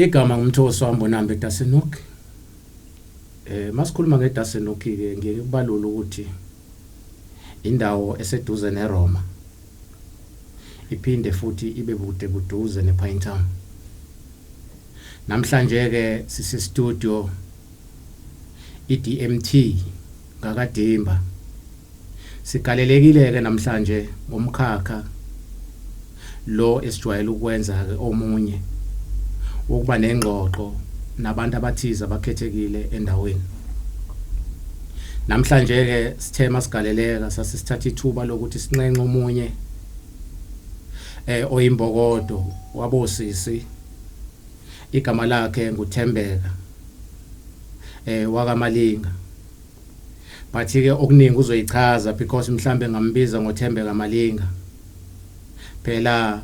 Igama ngumthosi wami bonambe Dassenhoek. Masikhuluma ngeDassenhoek ke ngikubalula ukuthi indawo eseduze neRoma. Iphinde futhi ibe buduze nePinetown. Namhlanje ke sisi studio iDMT ngakadimba. Sikalelekile ke namhlanje ngomkhakha lo esijwayele ukwenza ke omunye ukuba nengxoxo nabantu abathiza abakhethekile endaweni. Namhlanje ke sithema sigaleleka sasisithatha ithuba lokuthi sinqenqe omunye oyimbokodo wabosisi igama lakhe nguThembeka Malinga. Bathi ke okuningi uzoyichaza because mhlambe ngambiza ngoThembeka Malinga. Phela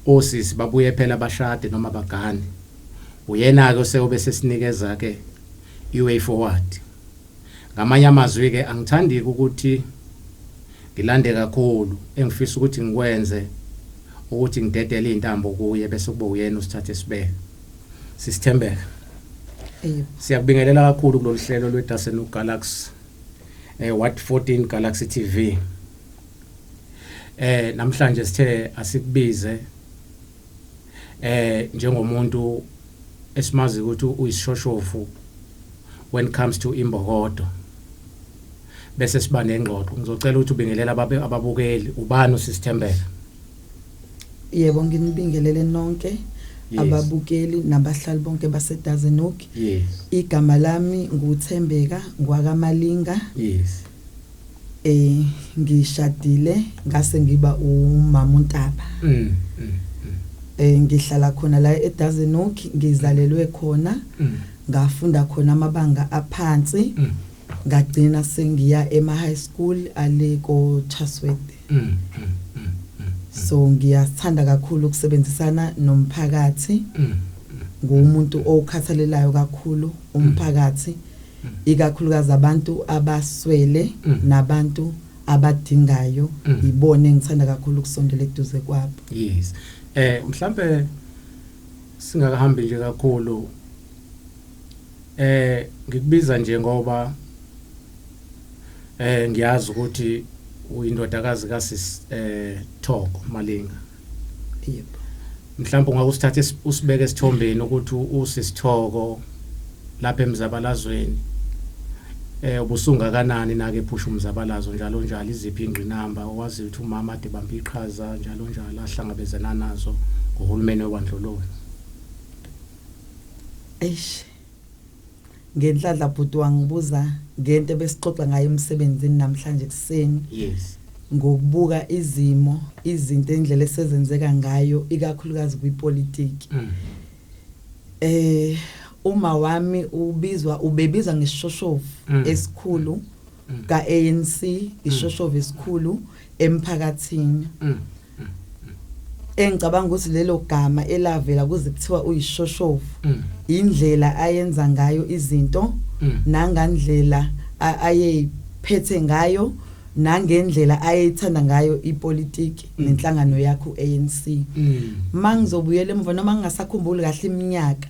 osisi babuye phela bashade noma bagane. Uyena ke seyobe sesinikeza ke iway forward. Ngamanye amazwi ke angithandi ukuthi ngilande kakhulu engifisa ukuthi ngikwenze ukuthi ngidedele intambo kuye bese kube uyena usithathe sibeke. Sisithembeka. Siyakubingelela kakhulu kulolu hlelo lweDassenhoek Galaxy What 14 Galaxy TV. Namhlanje sithe asikubize njengomuntu esimazi ukuthi uyisishoshovu when it comes to imbokodo. Bese siba nengxoxo ngizocela ukuthi ubingelela ababukeli ubani usithembeka. Yebo nginibingelele nonke ababukeli nabahlali bonke baseDassenhoek. Yes. Igama lami nguThembeka Malinga. Yes. Ngishadile ngase ngiba umama uNtaba. Ngihlala khona la eDassenhoek ngizalelwe khona. Ngafunda khona amabanga aphansi. Ngagcina sengiya high school ale ko Chaswet. So ngiyathanda kakhulu ukusebenzisana nomphakathi. Ngumuntu okhathalelayo kakhulu umphakathi. Ikakhulukazi abantu abaswele nabantu abadingayo ibone ngithanda kakhulu ukusondela eduze kwabo. Yes. Mhlambe singakahambi nje kakhulu ngikubiza nje ngoba ngiyazi ukuthi uyindodakazi kaSisi Thoko Malinga. Yebo. Mhlawumbe ungakusithatha usibeke esithombeni ukuthi uSisi Thoko lapha emzabalazweni ubusunga kanani na ke phusha umzabalazo njalo njalo iziphi ingqinamba owazi ukuthi umama ade bamba iqhaza njalo njalo ahlangabezana nazo ngohulumeni webandlululo. Ngenhlanhla bhuti wangibuza ngento besixoxa ngayo emsebenzini namhlanje kuseni. Yes. Ngokubuka izimo izinto endlela esezenzeka ngayo ikakhulukazi kwipolitiki. Uma wami ubebizwa ngesishoshovu esikhulu kaANC ishoshovu esikhulu emphakathini. Engicabanga ukuthi lelo gama elavela kuze kuthiwa uyishoshovu indlela ayenza ngayo izinto nangandlela ayephethe ngayo nangendlela ayethanda ngayo ipolitiki nenhlangano yakho ANC. Mangizobuyela emva noma ngingasakhumbuli kahle iminyaka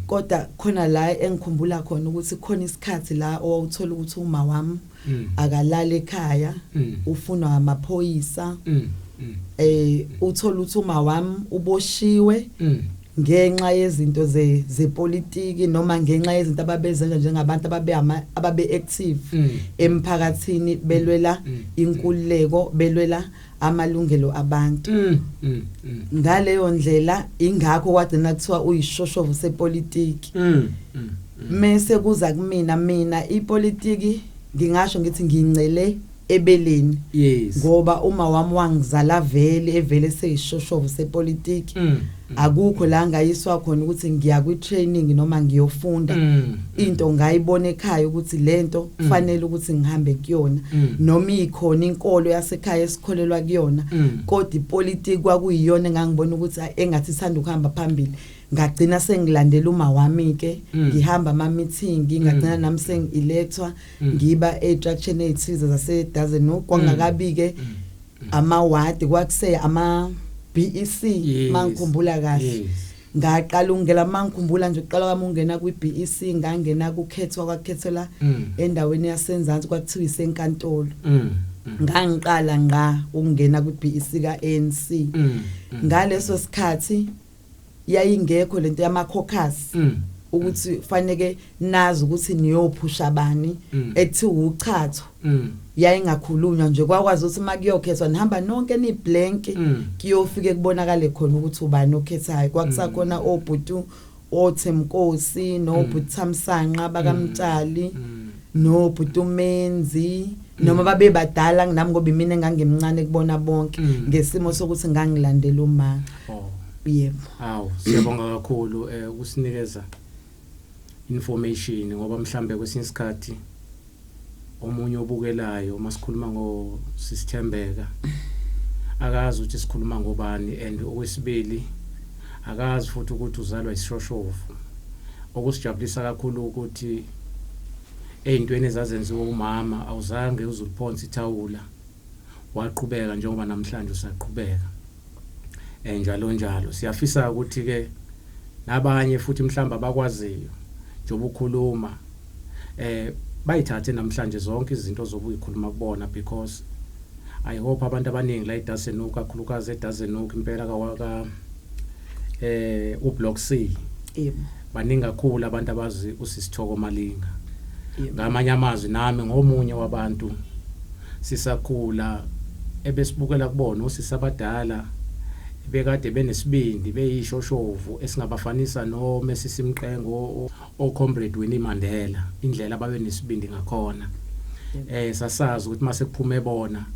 kodwa khona la engikhumbula khona ukuthi khona isikhathi la owawuthola ukuthi uma wami akalala ekhaya ufunwa amaphoyisa. Uthola ukuthi uma wami uboshiwe ngenxa yezinto zepolitiki noma ngenxa yezinto ababezenza njengabantu ababe active emphakathini belwela inkululeko belwela amalungelo abantu. Ngaleyo ndlela ingakho kwagcina kuthiwa uyishoshovu sepolitiki. Mase kuza mina ipolitiki ngingasho ngithi ngincele ebeleni. Yes. Ngoba uma wami wangizala evele seyishoshovu sepolitiki akukho la ngayiswa khona ukuthi ngiya kwi-training noma ngiyofunda into ngayibona ekhaya ukuthi lento kufanele ukuthi ngihambe kuyona noma ikhona inkolo yasekhaya esikholelwa kuyona kodwa ipolitiki kwakuyiyona engangibona ukuthi engathi sithanda ukuhamba phambili. Ngagcina sengilandela uma wami ke ngihamba ama meeting ngagcina nami sengilethwa ngiba attraction ethize zaseDassenhoek kwangakabi ke ama ward kwakuse ama BEC mangikhumbula kahle ngaqala ungena mangikhumbula nje uqala kwami ungena kwi-BEC ngangena kwakhethela endaweni yaseNzansi kwakuthiwa isenkantolo ngangiqala nga ukungena kwi-BEC ka-ANC ngaleso sikhathi yayingekho lento yama-caucus ukuthi fanele nazi ukuthi niyophusha bani ethi uchatho yayingakhulunywa nje kwakwazi ukuthi makuyokhethwa nihamba nonke ni blank kuyofike kubonakale khona ukuthi ubani okhethayo kwakusakhona obhutu oThemkosi nobhutu Thamsanqa bakamtshali nobhutu Menzi noma babe badala nami ngoba mina engangimncane kubona bonke ngesimo sokuthi ngangilandela uma yebo hawu siyabonga kakhulu ukusinikeza information ngoba mhlambe kwesinye isikhathi omunye obukelayo masikhuluma ngo Thembeka akazi ukuthi sikhuluma ngobani and okwesibili akazi futhi ukuthi uzalwa isishoshovu okusijabulisa kakhulu ukuthi ezintweni ezazenziwa umama awuzange uzuliphonsa ithawula waqhubeka njengoba namhlanje usaqhubeka njalo siyafisa ukuthi ke nabanye futhi mhlamba bakwaziyo njoba ukhuluma bayithathe namhlanje zonke izinto zobuyikhuluma kubona because I hope abantu abaningi la eDassenhoek kakhulukazi eDassenhoek impela ka uBlock C baningi kakhulu abantu abazi uSithoko Malinga ngamanye amazwi nami ngomunye wabantu sisakhula ebesibukela kubona usisabadala bekade benesibindi beyishoshovu esingabafanisa no Mesisi Mqengo o-comrade Winnie Mandela indlela babe nesibindi ngakhona sasazi ukuthi mase kuphume bona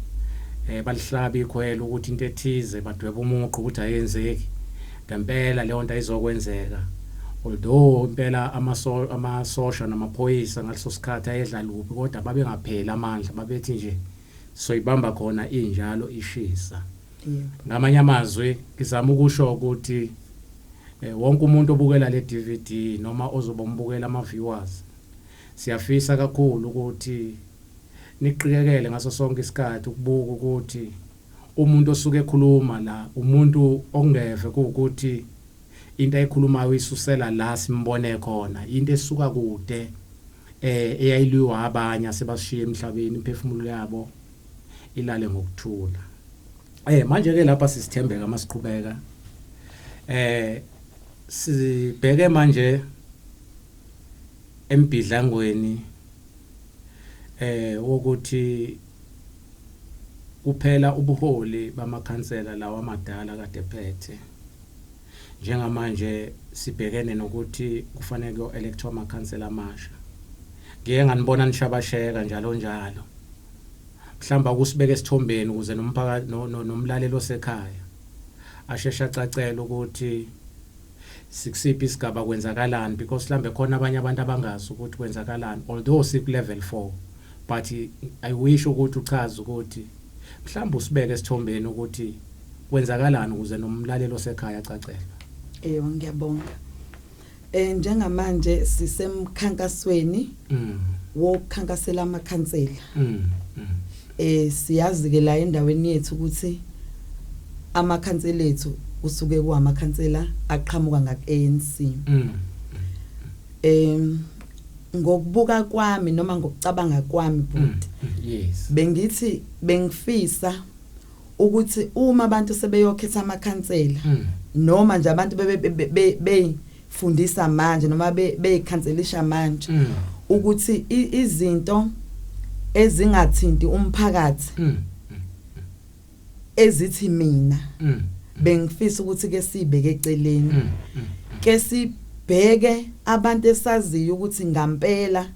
balihlaba ikhwela ukuthi into ethize badweba umuqo ukuthi ayenzeki ngempela leyo nto ayizokwenzeka although impela amasosha namaphoyisa ngaleso sikhathi ayedlala uphi kodwa babe ngaphela amandla babethi nje soyibamba khona injalo ishisa ngamanye amazwi ngizama ukusho ukuthi wonke umuntu obukela le DVD noma ozobombukela ama viewers siyafisa kakhulu ukuthi niqhikekele ngaso sonke isikhathi ukubuka ukuthi umuntu osuke ekhuluma la umuntu ongeve ukuthi into ayikhulumayo isusela la simbone khona into esuka kude eyayiliwa abanye asebashiya emhlabeni imphefumulo yabo ilale ngokuthula manje ke lapha sisithembeka masiqhubeka sibheke manje embidlangweni wokuthi kuphela ubuholi bamakhansela lawa amadala kade phethe njengamanje sibhekene nokuthi kufanele ku-electwa amakhansela amasha ngeke nganibona nishabasheka njalo mhlamba kusibeke esithombeni ukuze nomphakathi nomlalelo osekhaya ashesha acacela ukuthi sikusiphi isigaba kwenzakalani because mhlambe khona abanye abantu abangazi ukuthi kwenzakalani although siku level 4 but I wish ukuthi uchaze ukuthi mhlamba usibeke esithombeni ukuthi kwenzakalani ukuze nomlalelo osekhaya acacela ngiyabonga njengamanje sisemkhankasweni wokukhankasela amakhansela siyazi ke la endaweni yethu ukuthi amakhansela ethu usuke kuamakhansela aqhamuka ngak-ANC ngokubuka kwami noma ngokucabanga kwami but bengithi bengifisa ukuthi uma abantu sebeyokhetha amakhansela noma nje abantu beyifundisa manje noma beyikhanselisha manje ukuthi izinto ezingathinti umphakathi ezithi mina bengifisa ukuthi ke sibeke eceleni ke sibheke abantu esaziyo ukuthi ngampela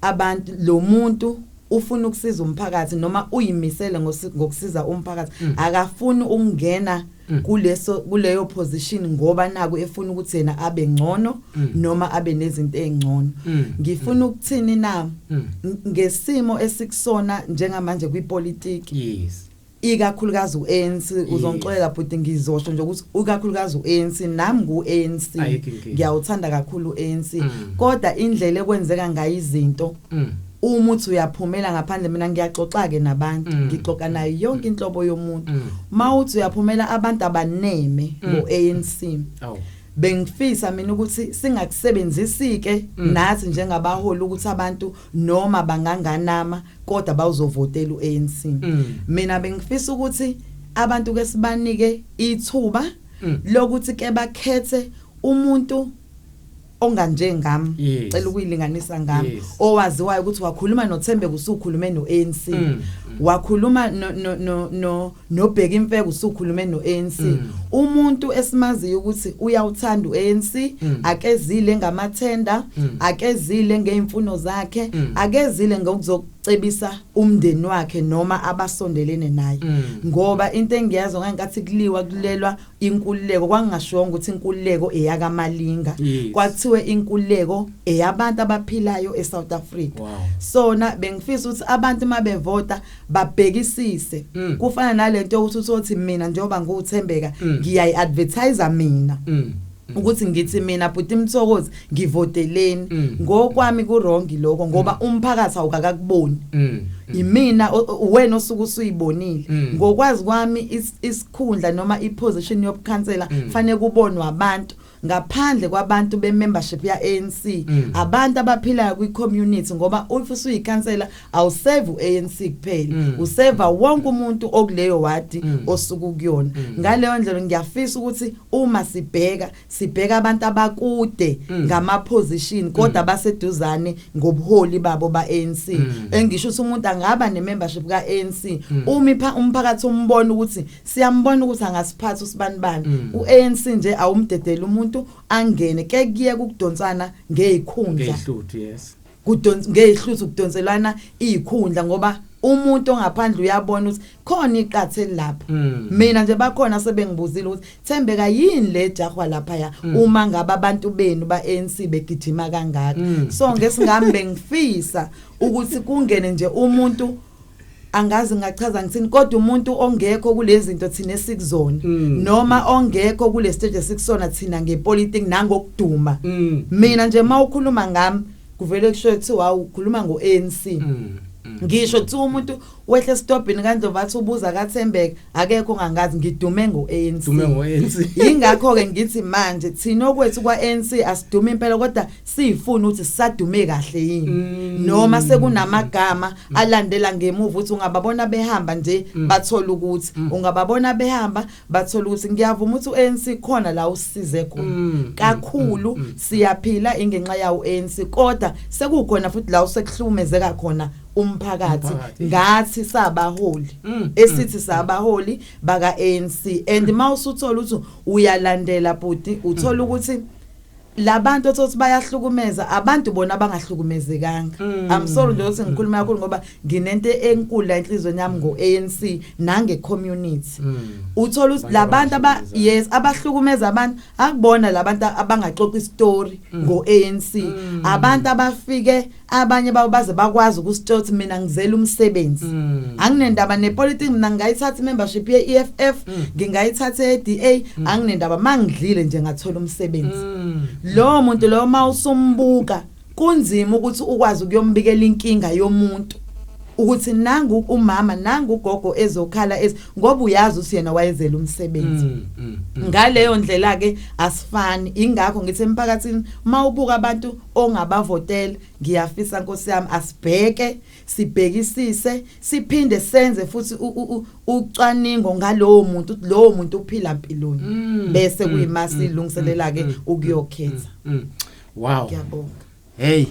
abantu lo muntu ufuna ukusiza umphakathi noma uyimisele ngokusiza umphakathi akafuni ukungena kuleyo position ngoba naku efuna ukuthi yena abe ngcono noma abe nezinto ezingcono ngifuna ukuthini na ngesimo esikusona njengamanje kwipolitiki ikakhulukazi uANC uzongixolela futhi ngizosho nje ukuthi ikakhulukazi uANC nami nguANC ngiyawuthanda kakhulu uANC kodwa indlela ekwenzeka ngayo izinto umuthi uyaphumela ngaphandle mina ngiyaxoxa ke nabantu ngixoxa nayo yonke inhlobo yomuntu mawuthi uyaphumela abantu abaneme ngoANC bengifisa mina ukuthi singakusebenzisi ke nathi njengabaholi ukuthi abantu noma banganganama kodwa bawuzovotela uANC. Mina bengifisa ukuthi abantu ke sibanike ithuba lokuthi ke bakhethe umuntu onganjengami cela ukuyilinganisa ngami owaziwayo ukuthi wakhuluma noThembeka usukhulume noANC wakhuluma nobheka imfeke usukhulume noANC umuntu esimaziyo ukuthi uyawuthanda uANC akezile ngamathenda akezile ngeimfuno zakhe akezile ngokuzocebisa umndeni wakhe noma abasondelene naye ngoba into engiyazo ngangathi kuliwa kulelwa inkululeko kwangashonga ukuthi inkululeko eyaka Malinga kwathiwe inkululeko eyabantu abaphilayo eSouth Africa sona bengifisa ukuthi abantu mabevota babhekisise kufana nalento ukuthi mina njengoba nguThembeka ngiyayi advertise mina ukuthi ngithi mina bhuti Mtsokozi ngivoteleni ngokwami kurongi lokho ngoba umphakathi awukakakuboni imina wena osuku usuyibonile ngokwazi kwami isikhundla noma iposition yobukhansela fanele kubonwe abantu ngaphandle kwabantu bemembership ya ANC abantu abaphilayo kwi-community ngoba ufisa uyikhansela awuserve uANC kuphela userve wonke umuntu okuleyo wadi osuku kuyona ngaleyo ndlela ngiyafisa ukuthi uma sibheka abantu abakude ngama position kodwa baseduzane ngobuholi babo baANC engisho ukuthi umuntu angaba nemembership kaANC umipha umphakathi umbona ukuthi siyambona ukuthi angasiphatha usibanibani uANC nje awumdedela umuntu angene ke kuye kudonsana ngezikhundla ngehluthu ngehluthi ukudonselana izikhundla ngoba umuntu ongaphandle uyabona ukuthi khona iqathe lapha mina nje bakhona sebengibuzile ukuthi Thembeka yini le jahwa lapha ya uma ngaba abantu benu baANC begijima kangaka so ngesingami bengifisa ukuthi kungene nje umuntu angazi ngachaza ngithini kodwa umuntu ongekho kulezi zinto thina esikuzona noma ongekho kule stage esikusona thina ngepolitiki nangokuduma mina nje mawukhuluma ngami kuvele kusho ukuthi ukhuluma ngoANC ngisho ukuthi umuntu wehle stopini kanjalo bathi ubuza kaThembeka akekho ngangazi ngidume ngoANC ingakho ke ngithi manje thina okwethu kwaANC asidume impela kodwa sifuna ukuthi sisadume kahle yini noma sekunamagama alandela ngemuva ukuthi ungababona behamba nje bathola ukuthi ungababona behamba bathola ukuthi ngiyavuma ukuthi uANC khona la usisize khona kakhulu siyaphila ingenxa yawo uANC kodwa sekukhona futhi la usekuhlumezeka khona umphakathi ngathi sabaholi esithi sabaholi baka ANC and mawusuthola ukuthi uyalandela bhuti uthola ukuthi labantu othothi bayahlukumeza abantu bona abangahlukumezekanga I'm sorry nje ukuthi ngikhuluma kakhulu ngoba nginento enkulu la enhlizweni yami ngoANC nange community uthola ukuthi labantu abahlukumeza abantu akubona labantu abangaxoxa istory ngoANC abantu abafike abanye baze bakwazi ukusithothi mina ngizela umsebenzi anginendaba nepolitics mina ngayithatha membership yeEFF ngingayithatha eDA anginendaba mangidlile nje ngathola umsebenzi lo muntu lo mawusumbuka kunzima ukuthi ukwazi ukuyombikela inkinga yomuntu ukuthi nangu umama nangu ugogo ezokhala ngoba uyazi ukuthi yena wayezela umsebenzi ngaleyo ndlela ke asifani ingakho ngithi emphakathini mawubuka abantu ongabavotela ngiyafisa Nkosi yami asibheke sibhekisise siphinde senze futhi ucwaningo ngalowo muntu ukuthi lowo muntu uphila impilweni bese kuyimasi ilungiselela ke ukuyokhetha wow ngiyabonga hey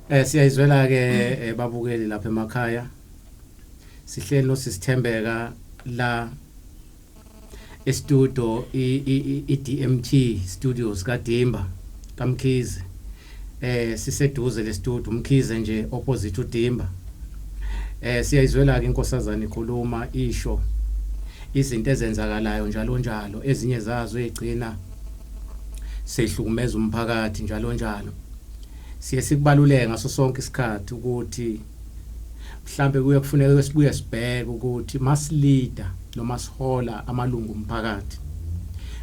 siyayizwela ke babukeli lapha emakhaya sihleli noSithembeka la estudio iDMT studios kaDimba kaMkhize siseduze le studio uMkhize nje opposite uDimba siyayizwela ke inkosazana ikhuluma isho izinto ezenzakalayo njalo njalo ezinye zazo egcina sehlukumeza umphakathi njalo njalo siye sikubaluleke ngaso sonke isikhathi ukuthi mhlambe kuye kufuneka sibuye sibheke ukuthi masilida noma sihola amalungu omphakathi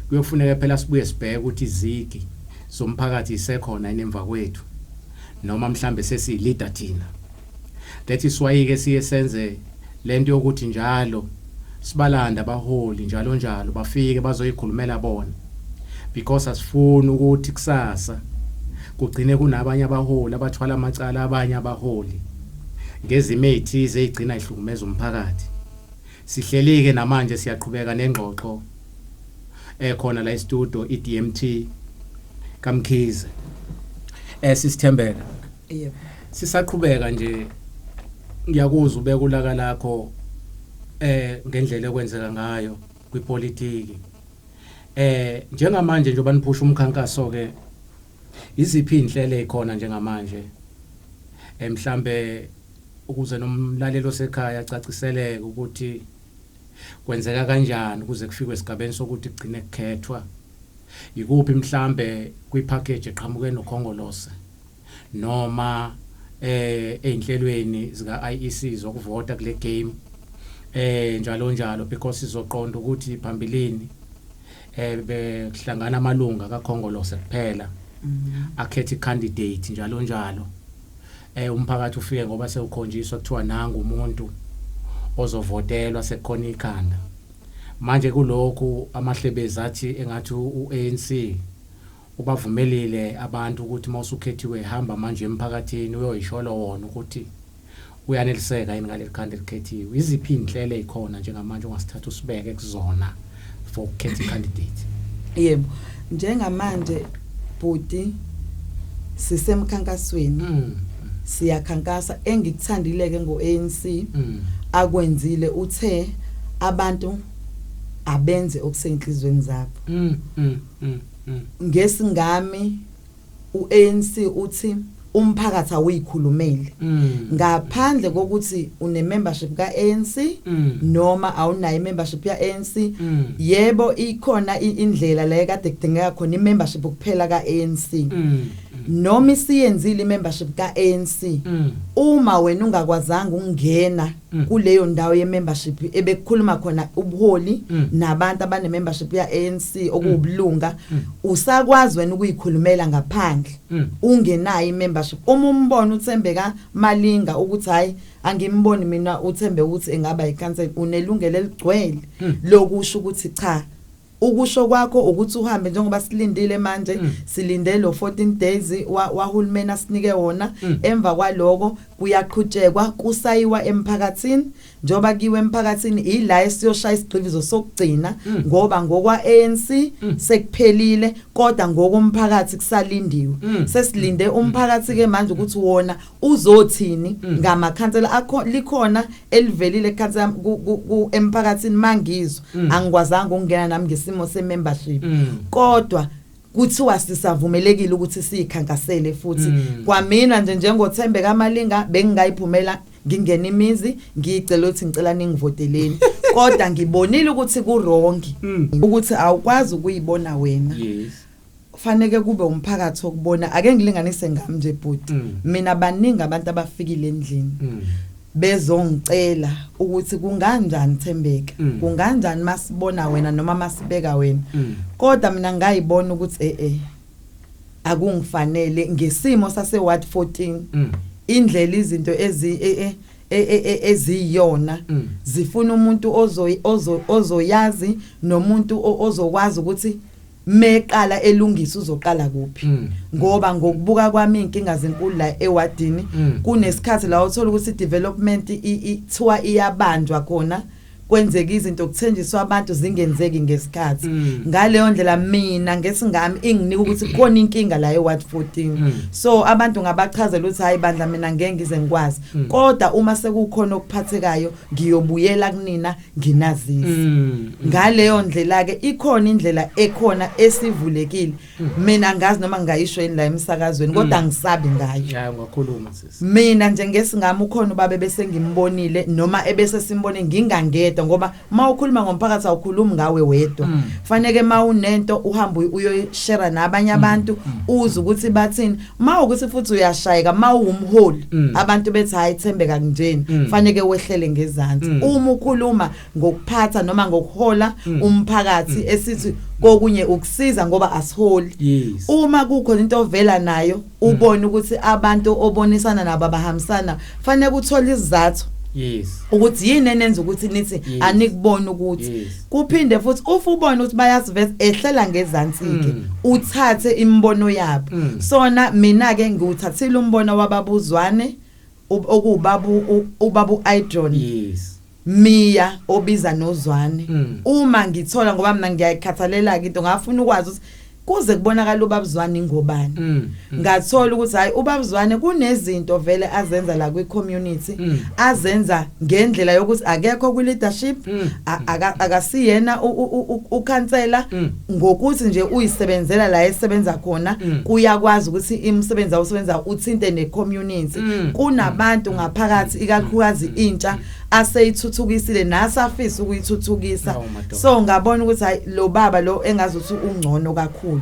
kuyofuneka phela sibuye sibheke ukuthi izigi somphakathi isekhona enemva kwethu noma mhlambe sesiyilida thina that is why ke siye senze lento yokuthi njalo sibalanda abaholi njalo njalo bafike bazoyikhulumela bona because asifuni ukuthi kusasa kugcine kunabanye abaholi abathwala amacala abanye abaholi ngezimo ezithize ezigcina ihlukumeza umphakathi. Sihlelike namanje siyaqhubeka nengxoxo khona la e-studio iDMT kaMkhize. Sisithembeka. Yebo. Sisaqhubeka nje ngiyakuzwa ubeka ulaka lakho ngendlela ekwenzeka ngayo kwipolitiki. Njengamanje njengoba niphusha umkhankaso ke iziphi inhlelo ezikhona njengamanje mhlambe ukuze nomlalelo sekhaya acaciseleke ukuthi kwenzeka kanjani ukuze kufike esigabeni sokuthi kugcine kukhethwa ikuphi mhlambe kwipackage eqhamuke nokhongolose noma einhlelweni zika IEC zokuvota kule game njalo njalo because sizoqonda ukuthi phambilini behlangana amalunga kakhongolose kuphela akhethe candidate njalo njalo umphakathi ufike ngoba sewukhonjiswa kuthiwa nanga umuntu ozovotelwa sekukhona ikhanda. Manje kulokhu amahlebezi athi engathi uANC ubavumelile abantu ukuthi mawusukhethiwe hamba manje emphakathini uyoyisholo wona ukuthi uyaneliseka yini ngale khanda elikhethiwe. Iziphi inhlelo ezikhona njengamanje ongasithatha usibeke kuzona for ukhetha candidate? Yebo, njengamanje bhuti sisemkhankasweni siyakhankasa engikuthandileke ngoANC akwenzile uthe abantu abenze okusenhlizweni zabo. Ngesingami uANC uthi umphakathi awikhulumeli ngaphandle kokuthi une membership kaANC noma awunayo membership yaANC. Yebo ikhona indlela la ekade kudingeka khona imembership kuphela kaANC noma isiyenzile imembership kaANC. Uma wena ungakwazanga ukungena kuleyo ndawo yemembership ebekukhuluma khona ubuholi nabantu abane membership yaANC okubulunga usakwazi wena ukuyikhulumela ngaphandle ungenayo imembership. Uma umbona uThembeka Malinga ukuthi hayi angimboni mina uThembe ukuthi engaba icancel unelungelo eligcwele lokusho ukuthi cha ukusho kwakho ukuthi uhambe njengoba silindile manje silindele lo 14 days wahulumeni asinike wona. Emva kwaloko kuyaqhutshekwa kusayiwa emphakathini njoba kiwe emphakathini ila esiyoshaya isigqivizo sokugcina ngoba ngokwaANC sekuphelile kodwa ngokomphakathi kusalindiwe. Sesilinde umphakathi ke manje ukuthi wona uzothini ngamakhansela akho likhona elivelile ekhansela emphakathini mangizwe angikwazanga ukungena nami ngesimo semembership kodwa kuthiwa sisavumelekile ukuthi sikhankasele futhi. Kwamina nje njengoThembeka Malinga bengingayiphumela ngingena imizi ngicela ukuthi ngicela ningivoteleni kodwa ngibonile ukuthi kurongi ukuthi awukwazi ukuyibona wena. Yes. Kufanele kube umphakathi okubona. Ake ngilinganise ngami nje bhuti mina baningi abantu abafikile endlini bezongicela ukuthi kunganjani Thembeka kunganjani masibona wena noma masibeka wena kodwa mina ngayibona ukuthi akungifanele ngesimo sase ward 14 indlela izinto eziyona zifuna umuntu ozoyazi nomuntu ozokwazi ukuthi meqala elungisa uzoqala kuphi ngoba ngokubuka kwami inkinga zenkulu la ewadini kunesikhathi la uthola ukuthi development ithiwa iyabanjwa khona kwenzeka izinto kuthenjiswa abantu zingenzeki ngesikhathi. Ngaleyo ndlela mina ngesingami inginika ukuthi khona inkinga la eWard 14 so abantu ngabachazela ukuthi hayi bandla mina ngeke ngize ngikwazi kodwa uma sekukhona okuphathekayo ngiyobuyela kunina nginazisa. Ngaleyo ndlela ke ikhona indlela ekhona esivulekile mina ngazi noma ngayisho yini la emsakazweni kodwa ngisabi ngayo. Ya ngakhuluma sisi. Mina njengesingami ukhona ubabe bese ngimbonile noma ebese simbone ngingangedwa ngoba mawukhuluma ngomphakathi awukhulumi ngawe wedwa. Fanele mawunento uhamba uyoshare nabanye abantu uze ukuthi bathini mawukuthi futhi uyashayeka mawumholi abantu bethi hayi Thembeka njeni fanele wehlele ngezansi. Uma ukhuluma ngokuphatha noma ngokuhola umphakathi esithi kokunye ukusiza ngoba asiholi. Uma kukhona into ovela nayo ubone ukuthi abantu obonisana nabo abahambisana fanele ukuthola izizathu yes ukuthi yini enenza ukuthi nithi anikubona ukuthi kuphinde futhi ufubona ukuthi bayasiveza ehlela ngezansi ke uthathe imbono yabo sona mina ke ngiwuthathile umbono wababuzwane ubabu Idron yes Mia obiza nozwane uma ngithola ngoba mina ngiyayikhathalela into ngafuna ukwazi ukuthi kuze kubonakala ubabuzwane ingobani ngathola ukuthi hayi ubabuzwane kunezinto vele azenza la kwi community azenza ngendlela yokuthi akekho kwi leadership akasiyena ukhansela ngokuthi nje uyisebenzela la esebenza khona kuyakwazi ukuthi imsebenzi awusebenza uthinte ne community kunabantu ngaphakathi ikakhulukazi intsha aseyithuthukisile nasafisa ukuyithuthukisa so ngabona ukuthi hayi lo baba lo engazuthi ungcono kakhulu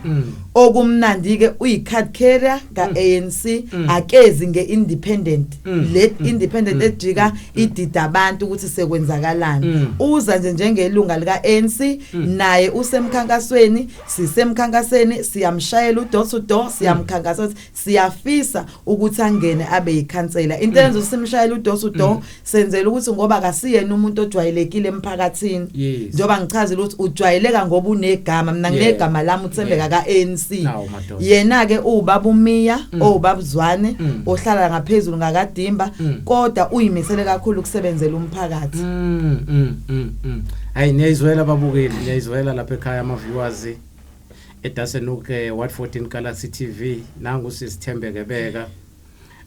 okumnandi ke uyicard carrier ka ANC akezi ngeindependent let independent ejika idida abantu ukuthi sekwenzakalani uza nje njengelunga lika ANC naye usemkhankasweni sisemkhankasweni siyamshayela udoor to door siyamkhankasa siyafisa ukuthi angene abe yikhansela into enzo simshayela udoor to door senzela ukuthi ngoba akasiyena umuntu ojwayelekile emphakathini njoba ngichazile ukuthi ujwayeleka ngoba unegama mina nginegama lami uThembeka ka-ANC yena ke ubaba uMia obabuzwane ohlala ngaphezulu ngakadimba kodwa uyimisele kakhulu ukusebenzela umphakathi hayi niyayizwela babukeli niyayizwela lapha ekhaya ama viewers eDassenhoek What 14 Galaxy TV nangu sisithembeke beka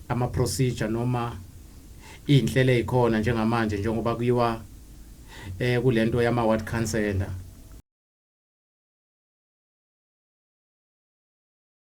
ama procedure noma inhlelo ezikhona njengamanje njengoba kuyiwa kulento yama ward councillor